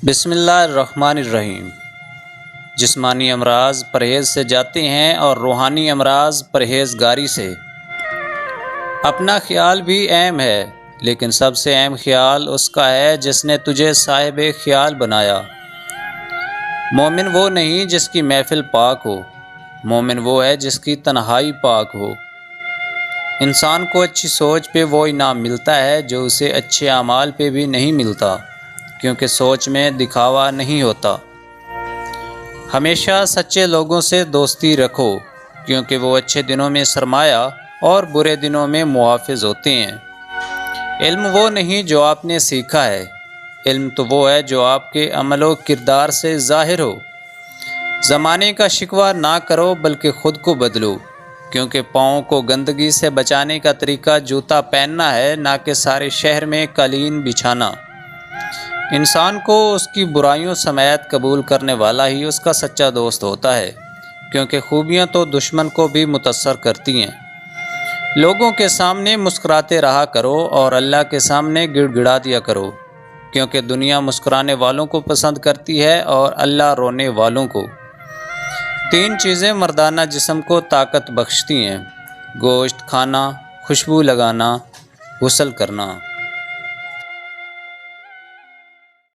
بسم اللہ الرحمن الرحیم۔ جسمانی امراض پرہیز سے جاتے ہیں اور روحانی امراض پرہیزگاری سے۔ اپنا خیال بھی اہم ہے، لیکن سب سے اہم خیال اس کا ہے جس نے تجھے صاحب خیال بنایا۔ مومن وہ نہیں جس کی محفل پاک ہو، مومن وہ ہے جس کی تنہائی پاک ہو۔ انسان کو اچھی سوچ پہ وہ انعام ملتا ہے جو اسے اچھے اعمال پہ بھی نہیں ملتا، کیونکہ سوچ میں دکھاوا نہیں ہوتا۔ ہمیشہ سچے لوگوں سے دوستی رکھو، کیونکہ وہ اچھے دنوں میں سرمایہ اور برے دنوں میں محافظ ہوتے ہیں۔ علم وہ نہیں جو آپ نے سیکھا ہے، علم تو وہ ہے جو آپ کے عمل و کردار سے ظاہر ہو۔ زمانے کا شکوہ نہ کرو بلکہ خود کو بدلو، کیونکہ پاؤں کو گندگی سے بچانے کا طریقہ جوتا پہننا ہے، نہ کہ سارے شہر میں قالین بچھانا۔ انسان کو اس کی برائیوں سمیت قبول کرنے والا ہی اس کا سچا دوست ہوتا ہے، کیونکہ خوبیاں تو دشمن کو بھی متاثر کرتی ہیں۔ لوگوں کے سامنے مسکراتے رہا کرو اور اللہ کے سامنے گڑ گڑا دیا کرو، کیونکہ دنیا مسکرانے والوں کو پسند کرتی ہے اور اللہ رونے والوں کو۔ 3 چیزیں مردانہ جسم کو طاقت بخشتی ہیں: گوشت کھانا، خوشبو لگانا، غسل کرنا۔